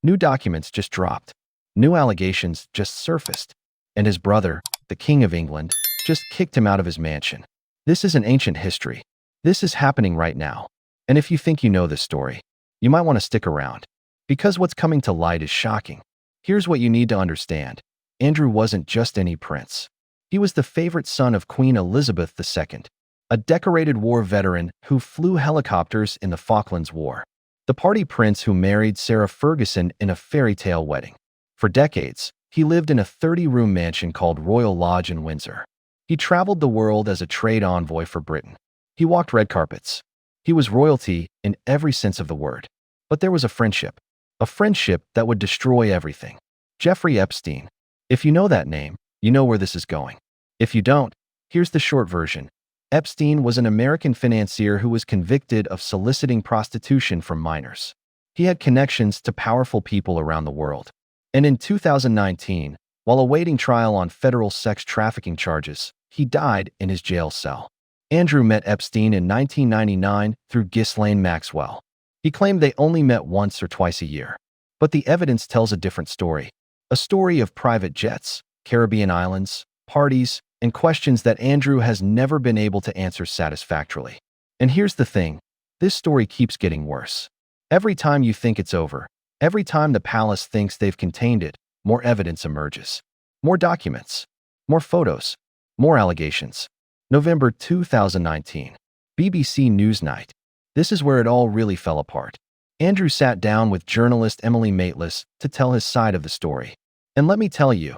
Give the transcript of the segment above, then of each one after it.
New documents just dropped. New allegations just surfaced. And his brother, the King of England, just kicked him out of his mansion. This isn't ancient history. This is happening right now. And if you think you know this story, you might want to stick around. Because what's coming to light is shocking. Here's what you need to understand. Andrew wasn't just any prince. He was the favorite son of Queen Elizabeth II, a decorated war veteran who flew helicopters in the Falklands War. The party prince who married Sarah Ferguson in a fairy tale wedding. For decades, he lived in a 30-room mansion called Royal Lodge in Windsor. He traveled the world as a trade envoy for Britain. He walked red carpets. He was royalty in every sense of the word. But there was a friendship that would destroy everything. Jeffrey Epstein. If you know that name, you know where this is going. If you don't, here's the short version. Epstein was an American financier who was convicted of soliciting prostitution from minors. He had connections to powerful people around the world. And in 2019, while awaiting trial on federal sex trafficking charges, he died in his jail cell. Andrew met Epstein in 1999 through Ghislaine Maxwell. He claimed they only met once or twice a year. But the evidence tells a different story. A story of private jets, Caribbean islands, parties, and questions that Andrew has never been able to answer satisfactorily. And here's the thing. This story keeps getting worse. Every time you think it's over, every time the palace thinks they've contained it, more evidence emerges. More documents. More photos. More allegations. November 2019. BBC Newsnight. This is where it all really fell apart. Andrew sat down with journalist Emily Maitlis to tell his side of the story. And let me tell you,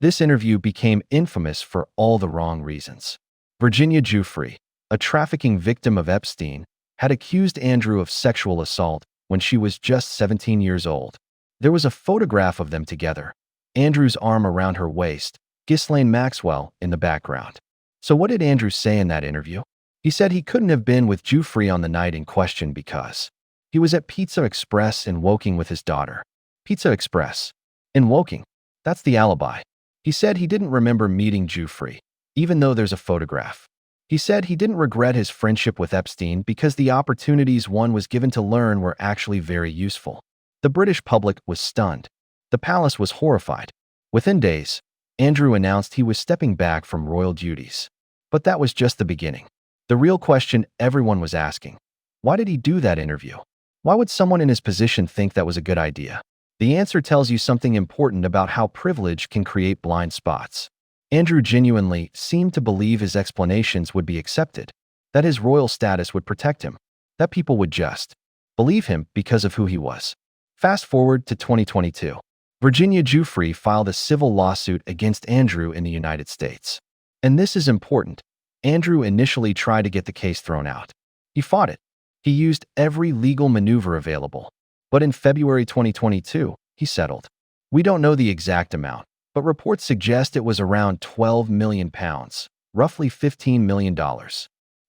this interview became infamous for all the wrong reasons. Virginia Giuffre, a trafficking victim of Epstein, had accused Andrew of sexual assault when she was just 17 years old. There was a photograph of them together, Andrew's arm around her waist, Ghislaine Maxwell in the background. So what did Andrew say in that interview? He said he couldn't have been with Giuffre on the night in question because he was at Pizza Express in Woking with his daughter. Pizza Express. In Woking. That's the alibi. He said he didn't remember meeting Giuffre, even though there's a photograph. He said he didn't regret his friendship with Epstein because the opportunities one was given to learn were actually very useful. The British public was stunned. The palace was horrified. Within days, Andrew announced he was stepping back from royal duties. But that was just the beginning. The real question everyone was asking: why did he do that interview? Why would someone in his position think that was a good idea? The answer tells you something important about how privilege can create blind spots. Andrew genuinely seemed to believe his explanations would be accepted, that his royal status would protect him, that people would just believe him because of who he was. Fast forward to 2022. Virginia Giuffre filed a civil lawsuit against Andrew in the United States. And this is important. Andrew initially tried to get the case thrown out. He fought it. He used every legal maneuver available. But in February 2022, he settled. We don't know the exact amount, but reports suggest it was around £12 million, roughly $15 million.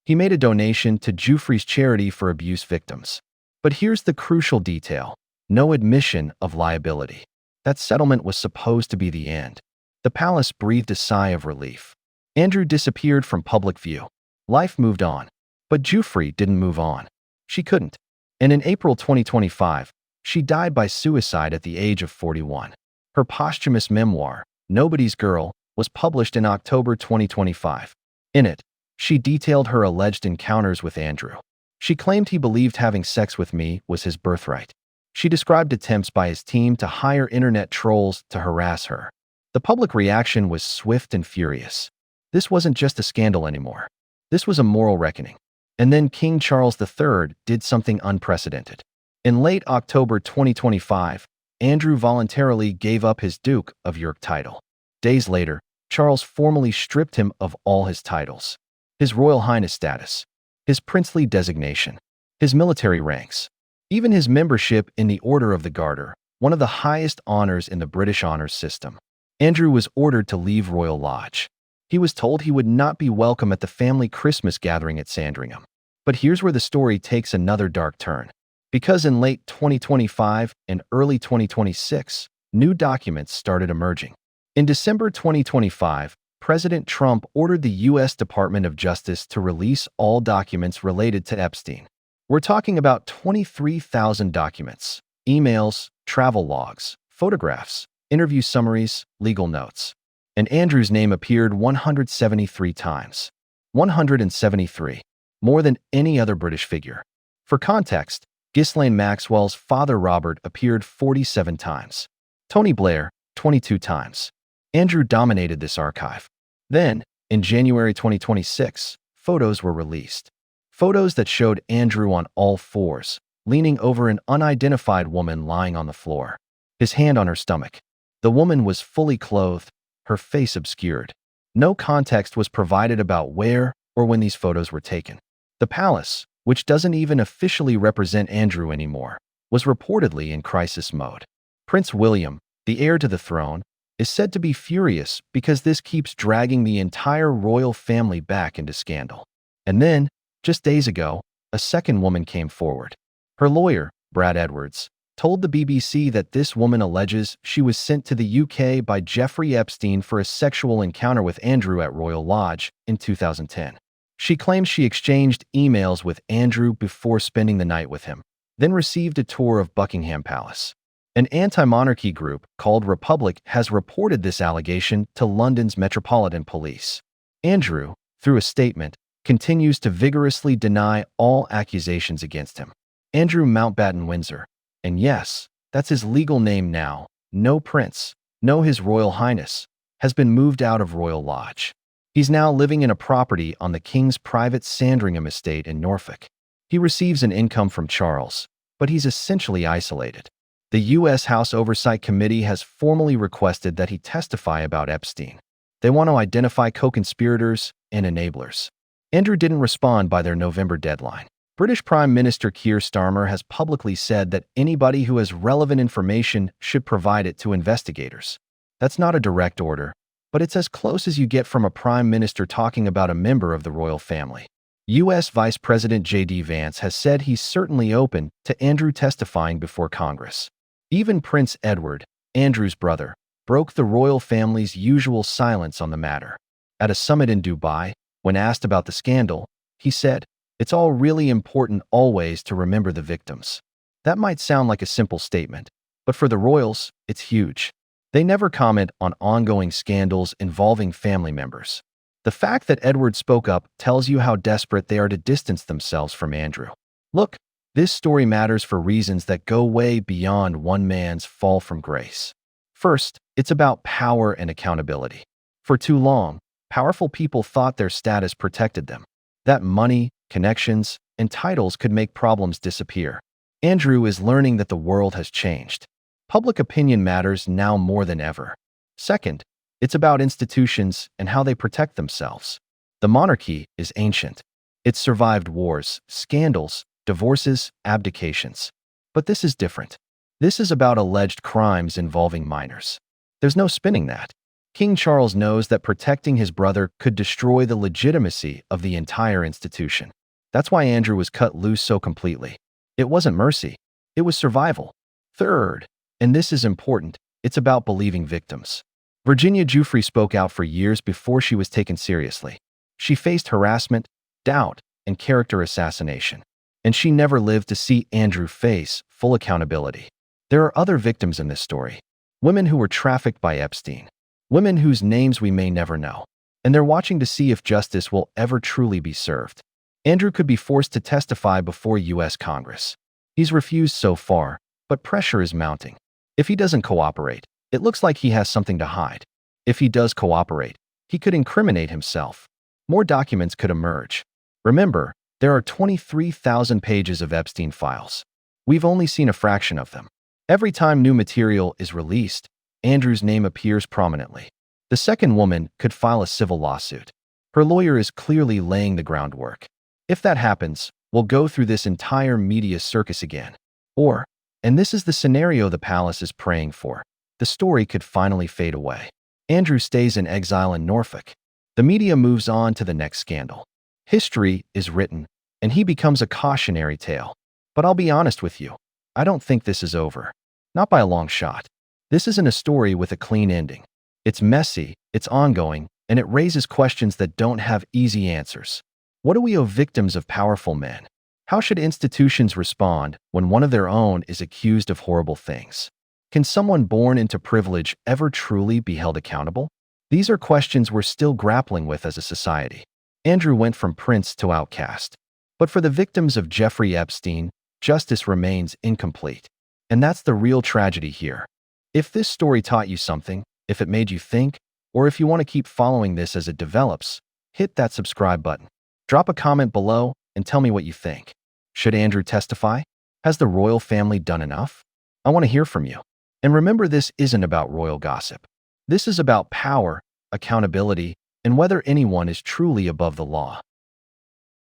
He made a donation to Giuffre's charity for abuse victims. But here's the crucial detail: no admission of liability. That settlement was supposed to be the end. The palace breathed a sigh of relief. Andrew disappeared from public view. Life moved on. But Giuffre didn't move on. She couldn't. And in April 2025, she died by suicide at the age of 41. Her posthumous memoir, Nobody's Girl, was published in October 2025. In it, she detailed her alleged encounters with Andrew. She claimed he believed having sex with me was his birthright. She described attempts by his team to hire internet trolls to harass her. The public reaction was swift and furious. This wasn't just a scandal anymore. This was a moral reckoning. And then King Charles III did something unprecedented. In late October 2025, Andrew voluntarily gave up his Duke of York title. Days later, Charles formally stripped him of all his titles: his Royal Highness status, his princely designation, his military ranks, even his membership in the Order of the Garter, one of the highest honors in the British honors system. Andrew was ordered to leave Royal Lodge. He was told he would not be welcome at the family Christmas gathering at Sandringham. But here's where the story takes another dark turn. Because in late 2025 and early 2026, new documents started emerging. In December 2025, President Trump ordered the U.S. Department of Justice to release all documents related to Epstein. We're talking about 23,000 documents, emails, travel logs, photographs, interview summaries, legal notes. And Andrew's name appeared 173 times. 173. More than any other British figure. For context, Ghislaine Maxwell's father Robert appeared 47 times. Tony Blair, 22 times. Andrew dominated this archive. Then, in January 2026, photos were released. Photos that showed Andrew on all fours, leaning over an unidentified woman lying on the floor, his hand on her stomach. The woman was fully clothed, her face obscured. No context was provided about where or when these photos were taken. The palace, which doesn't even officially represent Andrew anymore, was reportedly in crisis mode. Prince William, the heir to the throne, is said to be furious because this keeps dragging the entire royal family back into scandal. And then, just days ago, a second woman came forward. Her lawyer, Brad Edwards, told the BBC that this woman alleges she was sent to the UK by Jeffrey Epstein for a sexual encounter with Andrew at Royal Lodge in 2010. She claims she exchanged emails with Andrew before spending the night with him, then received a tour of Buckingham Palace. An anti-monarchy group called Republic has reported this allegation to London's Metropolitan Police. Andrew, through a statement, continues to vigorously deny all accusations against him. Andrew Mountbatten Windsor. And yes, that's his legal name now. No Prince, no His Royal Highness, has been moved out of Royal Lodge. He's now living in a property on the King's private Sandringham estate in Norfolk. He receives an income from Charles, but he's essentially isolated. The U.S. House Oversight Committee has formally requested that he testify about Epstein. They want to identify co-conspirators and enablers. Andrew didn't respond by their November deadline. British Prime Minister Keir Starmer has publicly said that anybody who has relevant information should provide it to investigators. That's not a direct order, but it's as close as you get from a prime minister talking about a member of the royal family. U.S. Vice President J.D. Vance has said he's certainly open to Andrew testifying before Congress. Even Prince Edward, Andrew's brother, broke the royal family's usual silence on the matter. At a summit in Dubai, when asked about the scandal, he said, "It's all really important always to remember the victims." That might sound like a simple statement, but for the royals, it's huge. They never comment on ongoing scandals involving family members. The fact that Edward spoke up tells you how desperate they are to distance themselves from Andrew. Look, this story matters for reasons that go way beyond one man's fall from grace. First, it's about power and accountability. For too long, powerful people thought their status protected them, that money, connections, and titles could make problems disappear. Andrew is learning that the world has changed. Public opinion matters now more than ever. Second, it's about institutions and how they protect themselves. The monarchy is ancient. It's survived wars, scandals, divorces, abdications. But this is different. This is about alleged crimes involving minors. There's no spinning that. King Charles knows that protecting his brother could destroy the legitimacy of the entire institution. That's why Andrew was cut loose so completely. It wasn't mercy. It was survival. Third, and this is important, it's about believing victims. Virginia Giuffre spoke out for years before she was taken seriously. She faced harassment, doubt, and character assassination. And she never lived to see Andrew face full accountability. There are other victims in this story. Women who were trafficked by Epstein. Women whose names we may never know. And they're watching to see if justice will ever truly be served. Andrew could be forced to testify before U.S. Congress. He's refused so far, but pressure is mounting. If he doesn't cooperate, it looks like he has something to hide. If he does cooperate, he could incriminate himself. More documents could emerge. Remember, there are 23,000 pages of Epstein files. We've only seen a fraction of them. Every time new material is released, Andrew's name appears prominently. The second woman could file a civil lawsuit. Her lawyer is clearly laying the groundwork. If that happens, we'll go through this entire media circus again. Or, and this is the scenario the palace is praying for, the story could finally fade away. Andrew stays in exile in Norfolk. The media moves on to the next scandal. History is written, and he becomes a cautionary tale. But I'll be honest with you, I don't think this is over. Not by a long shot. This isn't a story with a clean ending. It's messy, it's ongoing, and it raises questions that don't have easy answers. What do we owe victims of powerful men? How should institutions respond when one of their own is accused of horrible things? Can someone born into privilege ever truly be held accountable? These are questions we're still grappling with as a society. Andrew went from prince to outcast. But for the victims of Jeffrey Epstein, justice remains incomplete. And that's the real tragedy here. If this story taught you something, if it made you think, or if you want to keep following this as it develops, hit that subscribe button. Drop a comment below and tell me what you think. Should Andrew testify? Has the royal family done enough? I want to hear from you. And remember, this isn't about royal gossip. This is about power, accountability, and whether anyone is truly above the law.